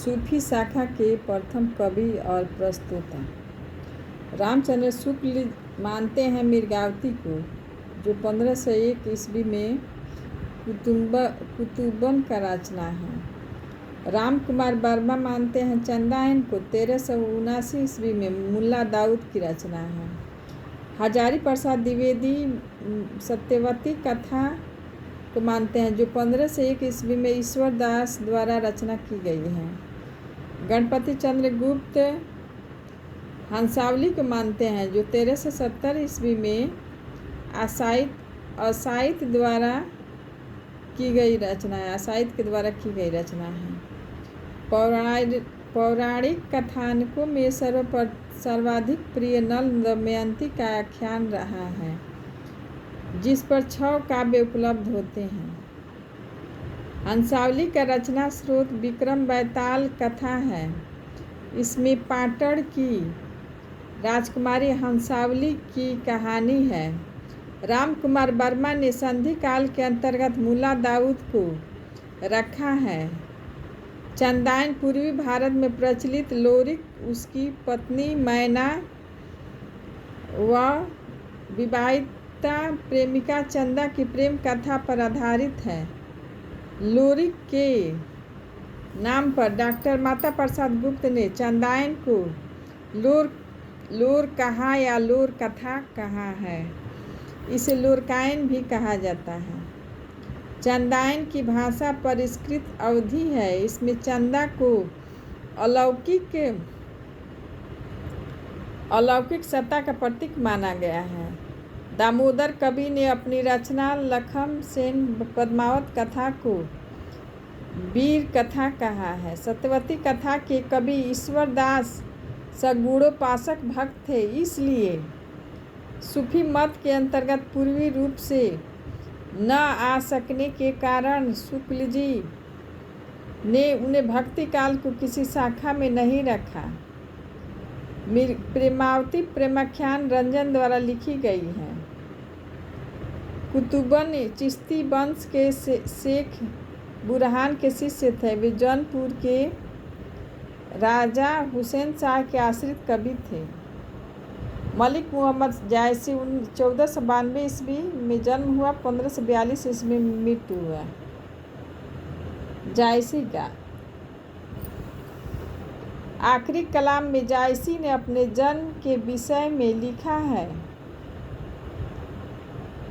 सूफी शाखा के प्रथम कवि और प्रस्तोता रामचंद्र शुक्ल मानते हैं मिर्गावती को, जो 1501 ईस्वी में कुतुबन का रचना है। राम कुमार वर्मा मानते हैं चंदायन को 1379 ईस्वी में मुल्ला दाऊद की रचना है। हजारी प्रसाद द्विवेदी सत्यवती कथा को मानते हैं, जो 1501 ईस्वी में ईश्वर दास द्वारा रचना की गई है। गणपति चंद्र गुप्त हंसावली को मानते हैं, जो 1370 ईस्वी में असाइत द्वारा की गई रचना है। असाइत के द्वारा की गई रचना है। पौराणिक कथानकों में सर्वाधिक प्रिय नल दमयंती का आख्यान रहा है, जिस पर 6 काव्य उपलब्ध होते हैं। हंसावली का रचना स्रोत विक्रम बैताल कथा है। इसमें पाटड़ की राजकुमारी हंसावली की कहानी है। राम कुमार वर्मा ने संधि काल के अंतर्गत मुल्ला दाऊद को रखा है। चंदायन पूर्वी भारत में प्रचलित लोरिक, उसकी पत्नी मैना व विवाहिता प्रेमिका चंदा की प्रेम कथा पर आधारित है। लोरिक के नाम पर डॉक्टर माता प्रसाद गुप्त ने चंदायन को लोर कहा या लोर कथा कहा है। इसे लोरकायन भी कहा जाता है। चंदायन की भाषा परिष्कृत अवधि है। इसमें चंदा को अलौकिक सत्ता का प्रतीक माना गया है। दामोदर कवि ने अपनी रचना लखम सेन पद्मावत कथा को वीर कथा कहा है। सत्यवती कथा के कवि ईश्वर दास सगुणोपासक भक्त थे, इसलिए सूफी मत के अंतर्गत पूर्वी रूप से न आ सकने के कारण शुक्ल जी ने उन्हें भक्ति काल को किसी शाखा में नहीं रखा। प्रेमावती प्रेमाख्यान रंजन द्वारा लिखी गई है। कुतुबन चिश्ती वंश के शेख बुरहान के शिष्य थे। वे जौनपुर के राजा हुसैन शाह के आश्रित कवि थे। मलिक मोहम्मद जायसी 1492 ईस्वी में जन्म हुआ, 1542 ईस्वी में मृत्यु हुआ। जायसी का आखिरी कलाम में जायसी ने अपने जन्म के विषय में लिखा है।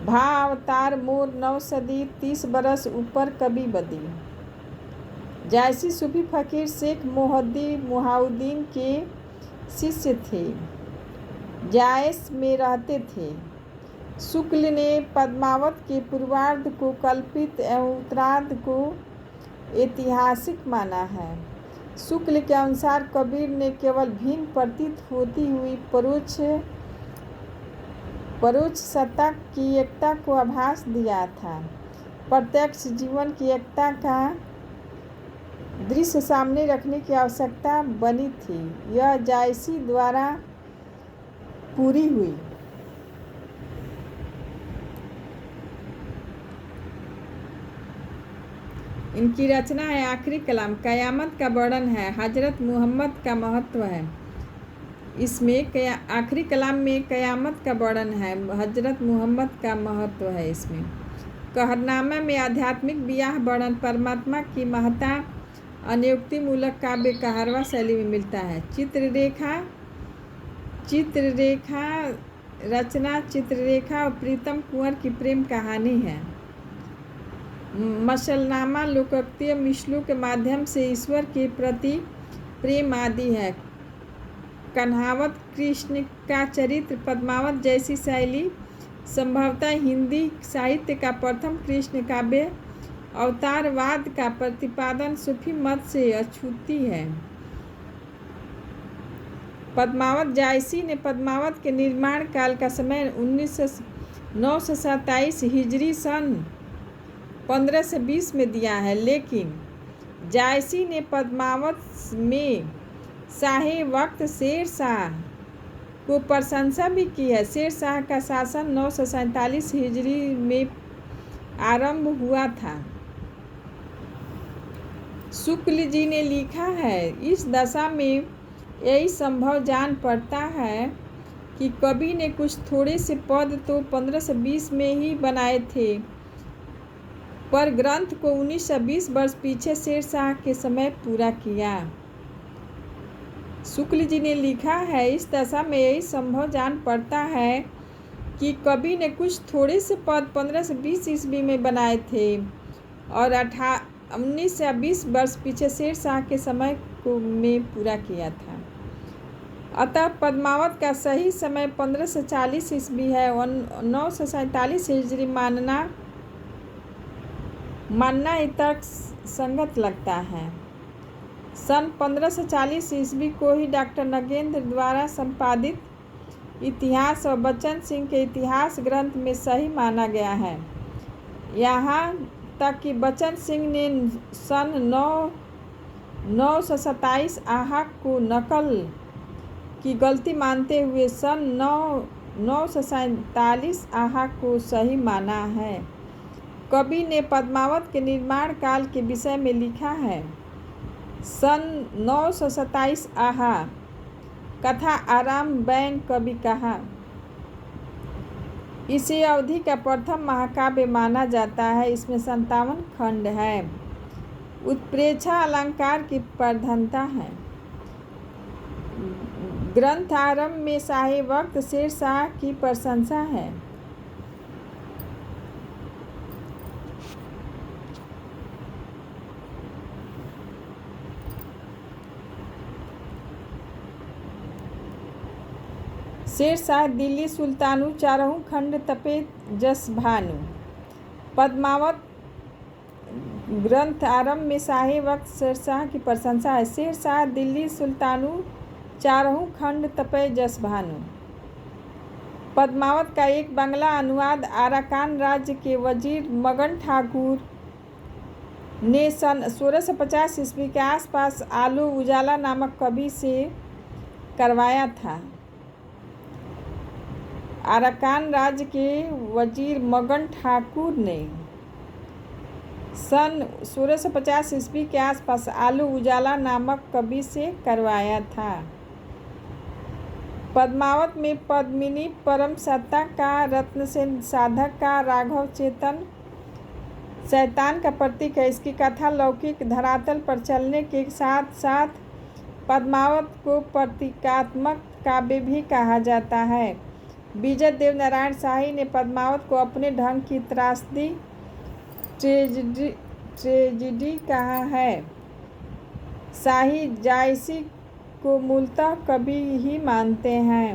भा अवतार मोर 9 सदी 30 बरस ऊपर कवि बदी। जायसी सूफी फकीर शेख मोहाउद्दीन के शिष्य थे। जायस में रहते थे। शुक्ल ने पद्मावत के पूर्वार्ध को कल्पित एवं उत्तरार्ध को ऐतिहासिक माना है। शुक्ल के अनुसार कबीर ने केवल भिन्न प्रतीत होती हुई परोक्ष सत्ता की एकता को आभास दिया था। प्रत्यक्ष जीवन की एकता का दृश्य सामने रखने की आवश्यकता बनी थी। यह जायसी द्वारा पूरी हुई। इनकी रचना है आखिरी कलाम। कयामत का वर्णन है। हजरत मोहम्मद का महत्व है। इसमें आखिरी कलाम में कयामत का वर्णन है। हजरत मोहम्मद का महत्व है। इसमें कहरनामा में आध्यात्मिक विवाह वर्णन, परमात्मा की महत्ता, अनुक्ति मूलक काव्य कहरवा शैली में मिलता है। चित्ररेखा और प्रीतम कुंवर की प्रेम कहानी है। मसलनामा लोकोक्ति मिसलों के माध्यम से ईश्वर के प्रति प्रेम आदि है। कन्हावत कृष्ण का चरित्र, पद्मावत जैसी शैली संभवतः हिंदी साहित्य का प्रथम कृष्ण काव्य। अवतारवाद का प्रतिपादन सूफी मत से अछूती है। पद्मावत जायसी ने पद्मावत के निर्माण काल का समय 927 हिजरी सन 1520 में दिया है, लेकिन जायसी ने पद्मावत में शाही वक्त शेर शाह को प्रशंसा भी की है। शेर शाह का शासन 947 हिजरी में आरंभ हुआ था। शुक्ल जी ने लिखा है, इस दशा में यही संभव जान पड़ता है कि कवि ने कुछ थोड़े से पद तो 1520 में ही बनाए थे, पर ग्रंथ को 1920 वर्ष पीछे शेरशाह के समय पूरा किया। शुक्ल जी ने लिखा है, इस दशा में यही संभव जान पड़ता है कि कवि ने कुछ थोड़े से पद 1520 ईस्वी में बनाए थे और 19 या 20 वर्ष पीछे शेरशाह के समय में पूरा किया था। अतः पद्मावत का सही समय 1540 ईस्वी है और 947 हिजरी मानना ही तर्क संगत लगता है। सन 1540 ईस्वी को ही डॉक्टर नगेंद्र द्वारा संपादित इतिहास और बच्चन सिंह के इतिहास ग्रंथ में सही माना गया है। यहाँ तक कि बच्चन सिंह ने सन 927 आहा को नकल की गलती मानते हुए सन 947 आहा को सही माना है। कवि ने पद्मावत के निर्माण काल के विषय में लिखा है, सन 927 आहा कथा आराम बैन कवि कहा। इसी अवधि का प्रथम महाकाव्य माना जाता है। इसमें 57 खंड है। उत्प्रेक्षा अलंकार की प्रधानता है। ग्रंथ आरंभ में शाही वक्त शेरशाह की प्रशंसा है। शेरशाह दिल्ली सुल्तानु चारहु खंड तपे जस भानु। पद्मावत ग्रंथ आरंभ में शाही वक्त शेरशाह की प्रशंसा है। शेरशाह दिल्ली सुल्तानु चारहु खंड तपे जस भानु। पद्मावत का एक बांग्ला अनुवाद आराकान राज्य के वजीर मगन ठाकुर ने सन 1650 ईस्वी के आसपास आलू उजाला नामक कवि से करवाया था। आराकान राज्य के वजीर मगन ठाकुर ने सन 1650 ईस्वी के आसपास आलू उजाला नामक कवि से करवाया था। पद्मावत में पद्मिनी परम सत्ता का, रत्नसेन साधक का, राघव चेतन शैतान का प्रतीक है। इसकी कथा लौकिक धरातल पर चलने के साथ साथ पद्मावत को प्रतीकात्मक काव्य भी कहा जाता है। विजय देव नारायण शाही ने पद्मावत को अपने ढंग की त्रासदी ट्रेजिडी कहा है। शाही जायसी को मूलतः कवि ही मानते हैं।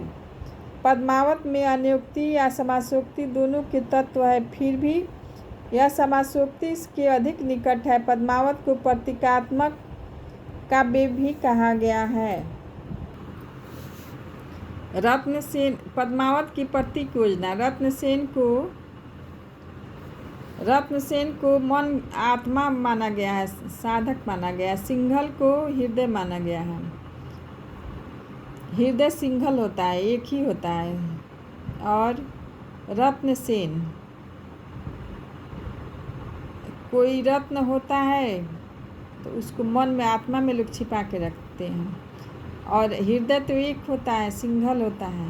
पद्मावत में अन्योक्ति या समासोक्ति दोनों के तत्व है, फिर भी यह समासोक्ति के अधिक निकट है। पद्मावत को प्रतीकात्मक काव्य भी कहा गया है। रत्नसेन पद्मावत की प्रतीक योजना। रत्नसेन को मन आत्मा माना गया है, साधक माना गया है। सिंघल को हृदय माना गया है। हृदय सिंघल होता है, एक ही होता है। और रत्नसेन, कोई रत्न होता है तो उसको मन में आत्मा में लोग छिपा के रखते हैं, और हृदय तो एक होता है, सिंघल होता है।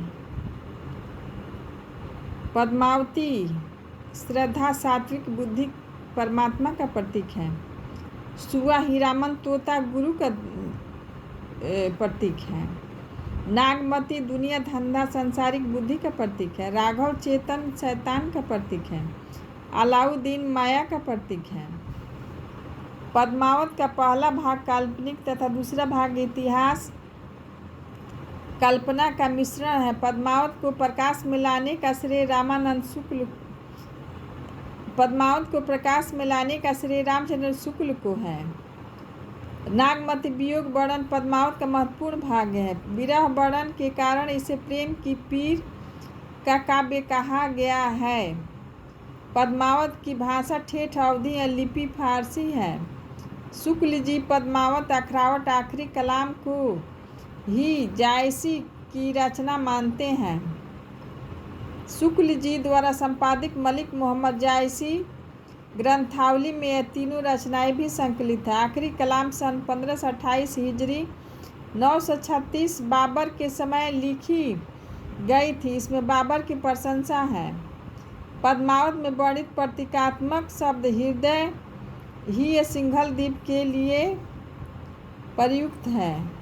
पद्मावती श्रद्धा, सात्विक बुद्धि परमात्मा का प्रतीक है। सुआ हीरामन तोता गुरु का प्रतीक है। नागमती दुनिया धंधा सांसारिक बुद्धि का प्रतीक है। राघव चेतन शैतान का प्रतीक है। अलाउद्दीन माया का प्रतीक है। पद्मावत का पहला भाग काल्पनिक तथा दूसरा भाग इतिहास कल्पना का मिश्रण है। पद्मावत को प्रकाश में लाने का श्रेय रामचंद्र शुक्ल को है। नागमती वियोग वर्णन पद्मावत का महत्वपूर्ण भाग है। विरह वर्णन के कारण इसे प्रेम की पीर का काव्य कहा गया है। पद्मावत की भाषा ठेठ अवधी या लिपि फारसी है। शुक्ल जी पद्मावत अखरावट आखिरी कलाम को ही जायसी की रचना मानते हैं। शुक्ल जी द्वारा संपादित मलिक मोहम्मद जायसी ग्रंथावली में यह तीनों रचनाएं भी संकलित हैं। आखिरी कलाम सन 1528 हिजरी 936 बाबर के समय लिखी गई थी। इसमें बाबर की प्रशंसा है। पद्मावत में वर्णित प्रतीकात्मक शब्द हृदय ही सिंघल द्वीप के लिए प्रयुक्त है।